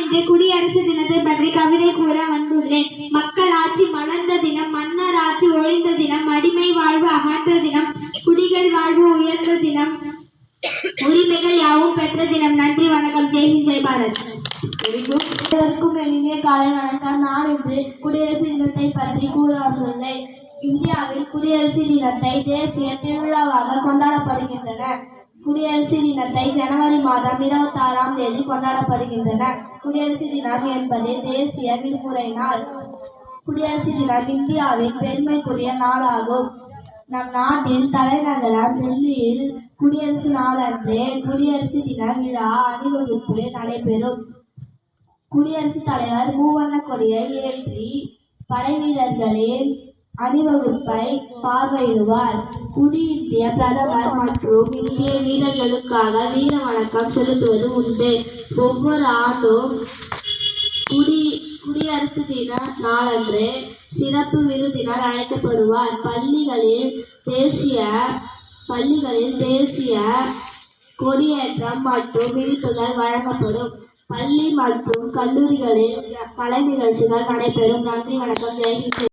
இன்று குடியரசு தினத்தை பற்றி கவிதை கூற வந்துள்ளேன். மக்கள் ஆட்சி மலர்ந்த தினம், மன்னர் ஆட்சி ஒழிந்த தினம், அடிமை வாழ்வு அகன்ற தினம், குடிகள் வாழ்வு உயர்ந்த தினம், உரிமைகள் யாவும் பெற்ற தினம். நன்றி, வணக்கம். ஜெய்ஹிந்த், ஜெய் பாரத். அனைவருக்கும் இனிய காலை வணக்கம். நான் இன்று குடியரசு தினத்தை பற்றி கூற வந்துள்ளேன். இந்தியாவில் குடியரசு தினத்தை தேசிய திருவிழாவாக கொண்டாடப்படுகின்றன. குடியரசு தினத்தை ஜனவரி மாதம் 26ஆம் தேதி கொண்டாடப்படுகின்றன. குடியரசு தினம் என்பது தேசிய விடுமுறை நாள். குடியரசு தினம் இந்தியாவின் பெருமைக்குரிய நாளாகும். நம் நாட்டின் தலைநகரம் டெல்லியில் குடியரசு நாளன்று குடியரசு தின விழா அணிவகுப்பு நடைபெறும். குடியரசுத் தலைவர் மூவண்ண கொடியை ஏற்றி படை வீரர்களின் அணிவகுப்பை பார்வையிடுவார். இந்திய பிரதமர் மற்றும் இந்திய வீரர்களுக்காக வீர வணக்கம் செலுத்துவது உண்டு. ஒவ்வொரு ஆண்டும் குடியரசு தின நாளன்று சிறப்பு விருந்தினர் அழைக்கப்படுவார். பள்ளிகளில் தேசிய கொடியேற்றம் மற்றும் விருதுகள் வழங்கப்படும். பள்ளி மற்றும் கல்லூரிகளில் கலை நிகழ்ச்சிகள் நடைபெறும். நன்றி, வணக்கம். ஜெய்ஹிந்த்.